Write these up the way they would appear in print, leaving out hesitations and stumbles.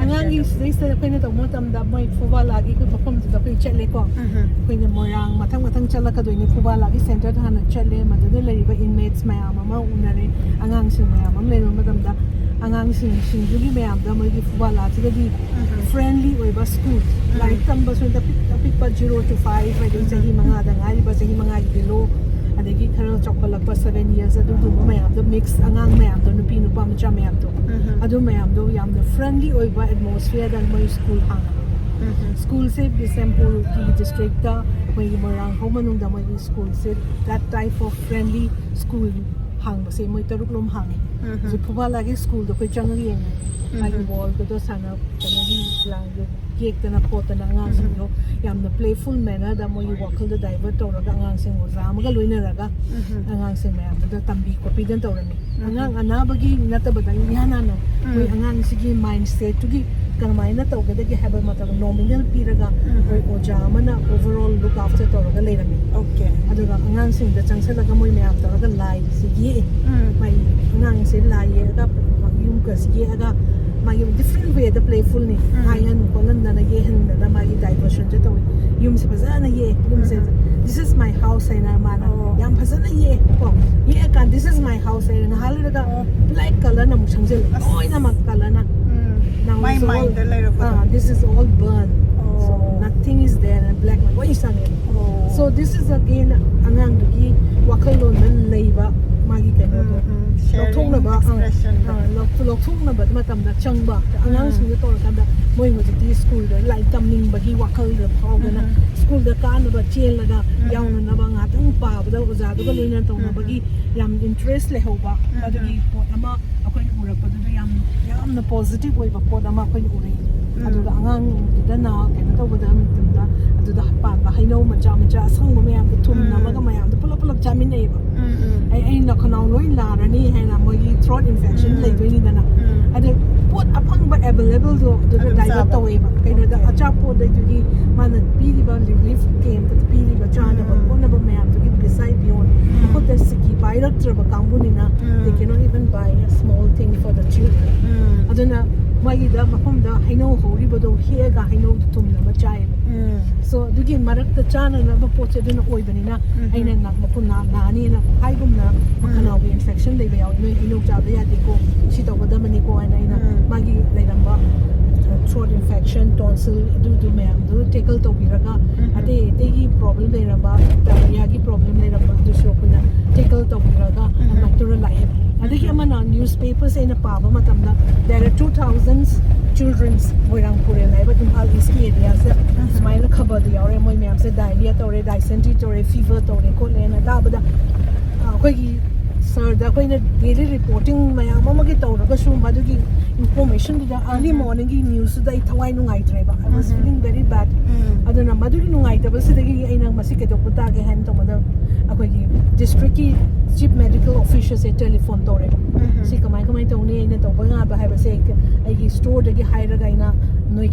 angangi sida akhoi to motam da moi Phubala gi ko perform da ko chatle ko akhoi ne morang mathang chala ka doini Phubala gi center da na chatle ma da le ba inmates mayam ma unare angang sing mayam am le madam da angang sing jugi mayam da moi gi Phubala ti di friendly oi ba school like tamba so da pick pa 0 to 5 ai dei sahi manga da ngai ba sahi manga gi lo adagi khara chocolate pa 7 years adu du mayam da mix angang mayam da nupi nupa macha mayam to adu mayam do yam the friendly oi ba atmosphere dan moi school hang school se December ki district da moi morang homanung da moi school se that type of friendly school hang ba se moi taruk lom hang so Phubala gi school do ko chang ri ai ball ko do sana kanagi lang do cake na pot na ngang sing do yam the playful manner da moi wakal da divert to ra ngang sing o ra ma ga loina ra ga ngang sing mayam da tambi ko pidan to ra ni angang anabagi nata badang yana no moi angang sigi mindset to gi kanmai na to ga de have matab nominal piraga oi oja mana overall look after to ra le ra ni okay aduga angang sing da changsala ga moi mayam to ga lai sigi mai angang se lai ga yung ka sigi aga magi different way the playful ni ayan ko nan na ye hen na magi diversion je to yum se pazana ye yum se this is my house ay na mana yam pazana ye ko ye kan this is my house ay na halu da black color na musangjel oi na mak color na now my mind this is all burn so nothing is there and black man oi sang so this is again angang gi wakal lon nan leiba magi kano to lokthong na ba lokthong na ba matam na chang ba angang sing to ka da moi mo ti school da lai tam ning ba gi wakal da phau na school da ka na ba chen la da yaw na ba nga tang pa ba da oza da le na to na ba gi yam interest le ho ba da gi pot ama akoi ura pa da yam na positive way ba pot ama akoi uri adu da angang da na ka na to ba da da adu da pa ba haino ma cha sang mo yam da thum na ma ga ma yam da pulap jamin nei ba ai na khanau loi la ra ni hai na moi throat infection lai doi ni da na ade pot apang ba available do divert to way ba kai na da acha pot dai gi mana pi di ba relief came to pi di ba cha na ba ko na ba ma to get beside beyond ko the siki buy ra tra ba kambu ni na they cannot even buy a small thing for the children aduna mai da mafam da haino hori ba do here ga haino tum na ma chai so dugi marak ta chana na ba poche dina oi bani na aina na ma na ni na hai gum na kana wi infection dei ba yaw no ino cha da ya de ko si to ba da mani ko aina magi lai ram ba throat infection tonsil du ma'am do tackle to biraga ade gi problem dei ram ba diarrhea gi problem dei ram ba du so kuna tackle to biraga natural life ade gi amana newspapers in a pa ba matam da there are 2000 children's moirang pure lai ba tum al is area se smile khabar di aure moi ma'am se diarrhea to re dysentery to re fever to re ko le na da ba da koi gi sir da koi na daily reporting mayam ma gi to ra su ma du gi information da early morning gi news da thawai nu ngai thrai ba I was feeling very bad aduna ma du gi nu ngai da ba se da gi ai na ma si ke to puta ge han to ma da akoi gi district ki chief medical officer se telephone to re si kamai to ni ai na to ba nga ba hai ba se ai gi store da gi hai ra ga ina noi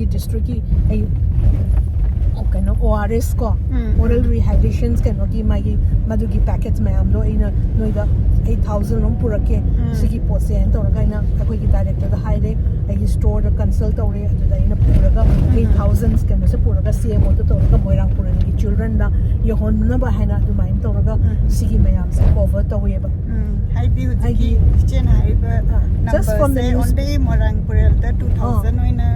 gi district ki ai okay no ORS ko oral rehydration can gi magi madugi packets mayam lo ina noida 8000 rom purake sigi pose en to ga ina akoi gi director da haide ai store da consult ore da ina puraga 8000 can se puraga CMO to ga moirang puran gi children da yo hon na ba haina du main to ga sigi mayam se cover to we ba hai view gi chen hai ba just from the only moirang pural da 2000 oina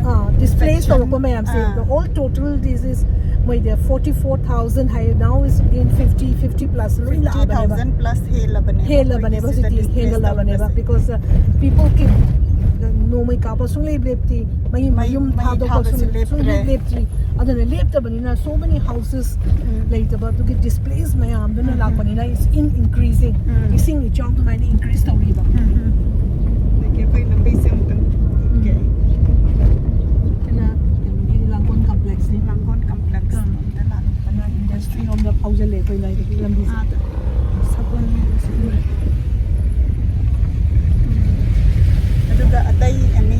displaced ko mayam se the all total this is my there 44,000 high now is in 50 plus 50,000 plus hela bane ba because people keep no mai ka pa sung lepti mayum tha do ko sung lepti adana lepta banina so many houses later but to get displaced mayam dana la banina is increasing ising ni chong to my increase tawri ba ke pai lambai sem tan okay kana ni langkon complex ni industry on the house le pai lai ki lambi sabon aduga atai ani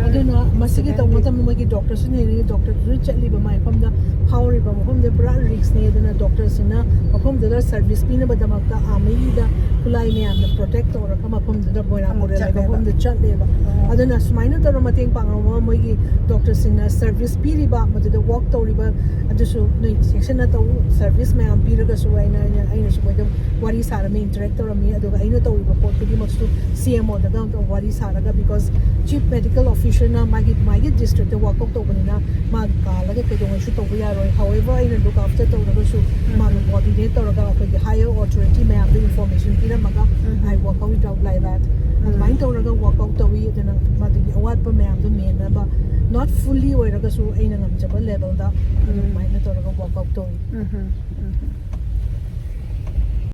aduna masigi to motam mo gi doctor sun ni doctor ju chali ba mai pam da power ba mo pam da bra risk ne aduna doctor sina pam da service pina ba da makta ami da khulai me am the protect or kama phom da boira more like phom the chat leba aduna sumaina tor mateng pangama moi gi doctor singna service piri ba ma the walk to riba adusu noi section na to service me am pira ga su aina su moi wari sara me interact or me aduga aina to riba pot pidi maksu CMO da ga wari sara ga because chief medical officer na magi district walk out to banina ma ka laga ke dong shu to ya roi however aina look after to ga su ma coordinator ga ko higher authority me am the information pira maga I walk out like that and mind to ga walk out to we then ma the award pa me am the main ba not fully oiraga su aina ngam jaba level da mind to ga walk out to